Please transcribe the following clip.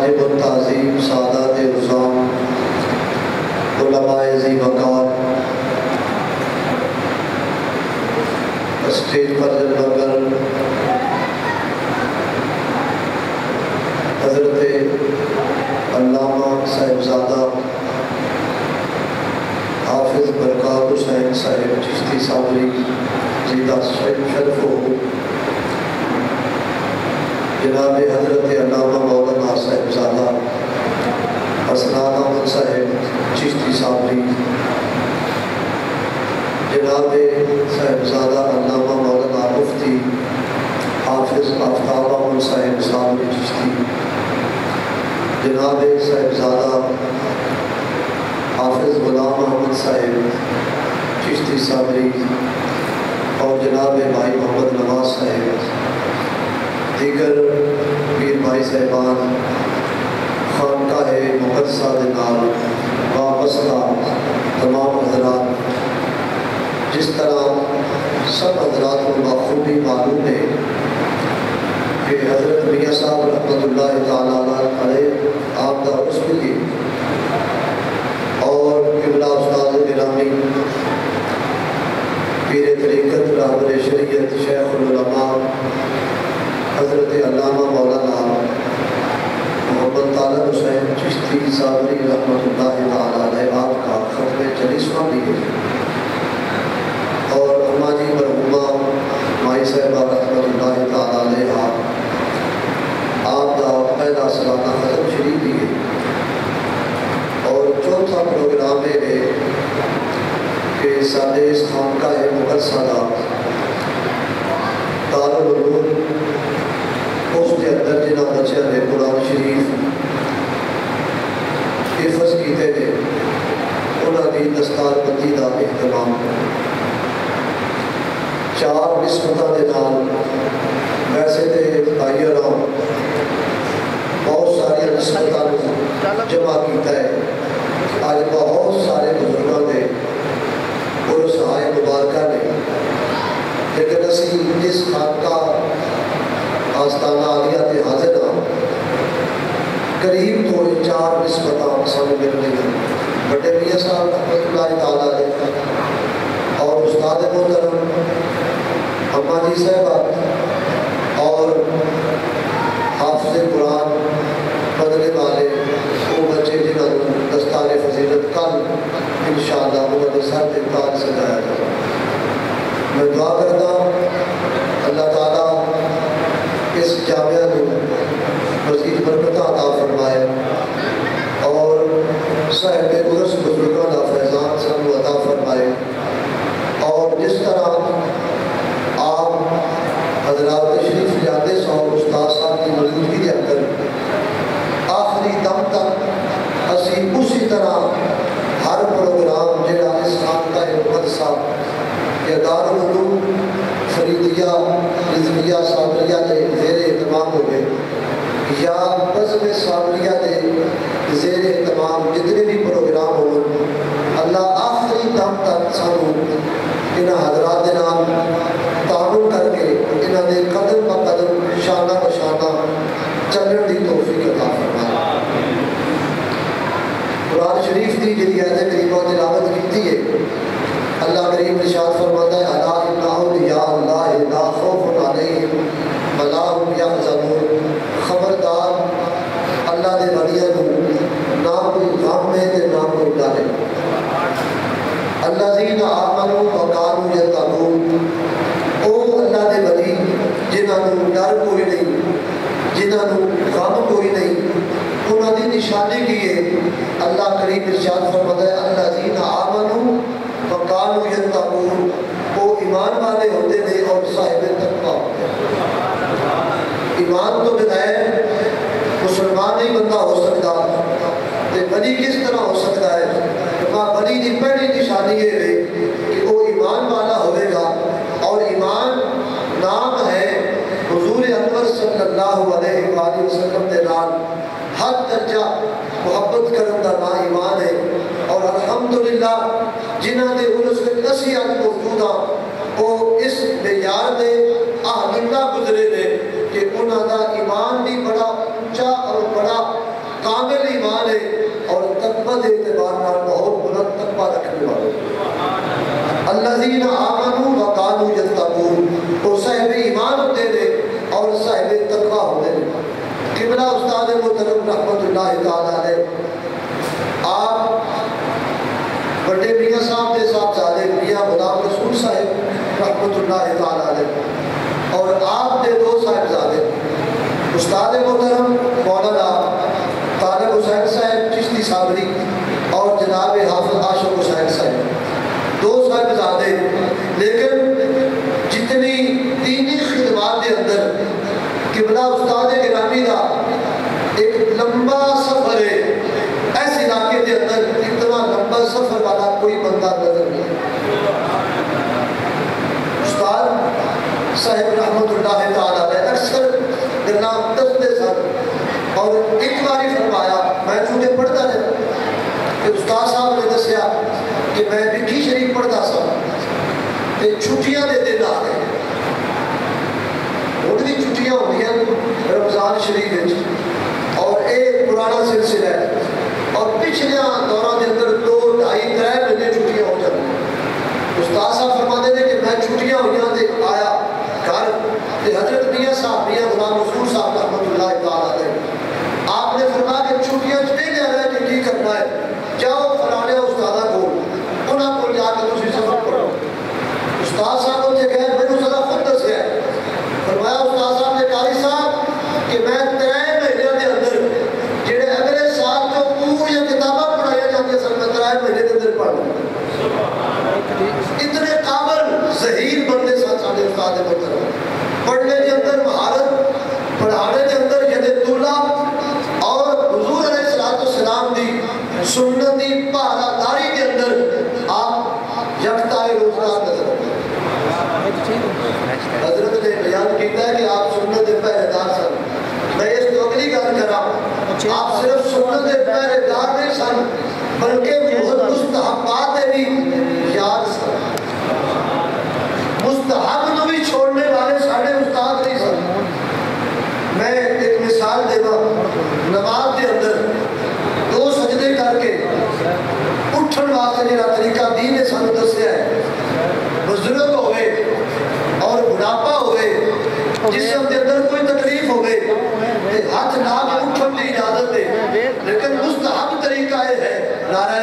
واجب التعظیم سادات عظام علماء ذی وقار اسٹیج پر جلوگر حضرت علامہ صاحبزادہ حافظ برکات حسین صاحب چشتی صابری زیدہ شرف ہو، جناب حضرت علامہ مولانا صاحبزادہ حسنان احمد صاحب چشتی صابری، جناب صاحبزادہ علامہ مولانا مفتی حافظ آفتاب احمد صاحب صابری چشتی، جناب صاحبزادہ حافظ غلام احمد صاحب چشتی صابری، اور جناب بھائی محمد نواز صاحب، دیگر پیر بھائی صاحبان، خانقاہ مقدسہ نال وابستہ تمام حضرات، جس طرح سب حضرات کو بخوبی معلوم ہے کہ حضرت میاں صاحب رحمۃ اللہ تعالیٰ علیہ آپ کا رسم کی اور قبلہ استاد گرامی پیر طریقت رہبر شریعت شیخ العلماء حضرت علامہ مولانا محمد طالب حسین چشتی صابری رحمۃ اللہ تعالیٰ علیہ آپ کا ختم 40واں بھی ہے، اور ہماری مرحومہ مائی صاحبہ رحمۃ اللہ تعالیٰ علیہ آپ کا پہلا سالانہ ختم شریف بھی ہے، اور چوتھا پروگرام یہ ہے کہ سارے اس خانقاہ مقدسہ کا دارالعلوم اس کے اندر جنہ بچوں نے قرآن شریف حفظ کیتے ہیں انہوں کی دستار بندی کا اہتمام 4 نسبتوں کے نام، ویسے تو بھائی اور بہت ساری نسبتوں جمع کیتا ہے، آج بہت سارے بزرگوں کے عرس آئے مبارکہ نے، لیکن اسی اس خانقاہ آستانہ عالیہ تے حاضر ہاں، قریب تو 4 نسبتاں سانوں مل رہی ہیں، بڑے میاں صاحب رحمۃ اللہ تعالیٰ علیہ اور استاد محترم اماں جی صاحبہ اور حافظ قرآن پڑھنے والے وہ بچے جنہوں نے دستار فضیلت کل انشاءاللہ انہوں نے سر پہ تاج سجایا جائے۔ میں دعا کرتا ہوں اللہ تعالیٰ اس جامعہ کو مزید برکت عطا فرمائے اور صاحب عرس بزرگوں کا فیضان سب کو عطا فرمائے، اور جس طرح آپ حضرات تشریف لاتے سو استاد صاحب کی موجودگی کے اندر آخری دم تک اسی اسی طرح ہر پروگرام جڑا اس خانقاہ مقدسہ یا دارالعلوم فریدیہ رضویہ صابریہ کے زیر اہتمام ہوئے یا بزم صابریہ کے زیر اہتمام جتنے بھی پروگرام ہو، اللہ آخری دم تک سانو انہاں حضرات کے نام تعاون کر کے انہاں نے قدم با قدم شانہ بشانہ چلن دی توفیق عطا فرمائے۔ قرآن شریف کی جی آیت کریمہ تلاوت کی ہے، اللہ کریم ارشاد فرماتا ہے الا ان اولیاء اللہ لا خوف علیہم ولا هم یحزنون، خبردار اللہ دے ولیاں نوں نہ کوئی غم ہے تے نہ کوئی ڈر ہے، الذین آمنوا وکانوا یتقون، او اللہ دے ولی جنہاں نوں ڈر کوئی نہیں، جنہاں نوں غم کوئی نہیں، انہاں دی نشانی کی ہے، اللہ کریم ارشاد فرماتا ہے الذین آمنوا وکانوا یتقون، وہ ایمان والے ہوتے ہیں اور صاحب تقویٰ ہوتے ہیں۔ ایمان تو بغیر مسلمان نہیں بندہ ہو سکتا، تے ولی کس طرح ہو سکتا ہے؟ ولی کی پہلی نشانی یہ ہے کہ وہ ایمان والا ہوئے گا، اور ایمان نام ہے حضور اکبر صلی اللہ علیہ وآلہ وسلم کے نام ہر درجہ محبت کرن دا نا ایمان ہے، اور الحمدللہ جنہاں دے عرس میں اسی آج موجود ہاں وہ اس معیار دے اہلِ اللہ گزرے نے کہ انہاں دا ایمان بھی بڑا اونچا اور بڑا کامل ایمان ہے اور تقوی کے اعتبار نال بہت بلند تقوی رکھنے والے الذین آمنوا وکانوا یتقون، وہ صاحب ایمان ہوتے ہیں اور صاحب تقوی ہوتے ہیں۔ قبلہ استاد محترم رحمت اللہ تعالیٰ علیہ، آپ بڑے میاں صاحب کے ساتھ زیادہ میاں غلام رسول صاحب رحمت اللہ تعالیٰ علیہ اور آپ کے دو صاحبزادے استاد محترم مولانا طالب حسین صاحب چشتی صابری اور جناب حافظ عاشق حسین صاحب، دو صاحبزادے، لیکن جتنی دینی خدمات کے اندر قبلہ استاد گرامی کا ایک لمبا سفر ہے، اس علاقے کے اندر اتنا لمبا سفر والا کوئی بندہ نظر نہیں۔ استاد صاحب رحمت اللہ تعالیٰ علیہ اکثر گرنام دستے سن اور ایک باری فرمایا، میں چونکہ پڑھتا رہا کہ استاد صاحب نے دسیا کہ میں بکھی شریف پڑھتا سا کہ چھٹیاں دے دن آ گئے، ان کی چھٹیاں ہوتی ہیں رمضان شریف اور ایک پرانا سلسلہ ہے اور پچھلے دوران کے اندر 2 2.5 3 مہینے چھٹیاں ہو جاتی ہیں۔ استاد صاحب فرماتے ہیں کہ میں چھٹیاں ہوئی تے آیا گھر تے حضرت میاں صاحب میاں غلام رسول صاحب رحمۃ اللہ تعالیٰ علیہ، آپ نے فرمایا کہ چھٹیاں نہیں لے رہے کہ کی کرنا ہے، جاؤ فلانے استادہ کو انہاں کو جا کے تسی سبق پڑھو۔ استاد صاحب نے کہا میرے ذرا خود دسیا فرمایا استاد صاحب نے قاری صاحب کہ میں 3 مہینے کے اندر جڑے اگلے سال جو پوری کتاباں پڑھائی جاتی سن میں 3 مہینے کے اندر پڑھ لوں۔ اتنے قابل ظہیر بندے ساتھ سارے استاد محترم، پڑھنے کے اندر مہارت، پڑھانے کے اندر ید طولہ اور حضور علیہ السلام دی سنت دی پہرہ داری کے اندر آپ یکتا روزگار نظر آتے ہیں۔ حضرت نے بیان کیتا ہے کہ آپ سنت دے پہرے دار سن، میں اس تو اگلی گل کرا، آپ صرف سنت دے پہرے دار نہیں سن بلکہ مستحبات بھی یاد سن، مستحب نو بھی چھوڑنے والے سارے استاد نہیں سن۔ میں ایک مثال دے گا، نماز کے اندر 2 سجدے کر کے اٹھن واسطے جڑا طریقہ دین نے سانو دسیا ہے، بزرگ ہوئے اور بڑھاپا ہوئے، جسم کے اندر کوئی تکلیف ہوئے ہاتھ لا کے اٹھن کی اجازت ہے، لیکن مستحب طریقہ یہ ہے نعرہ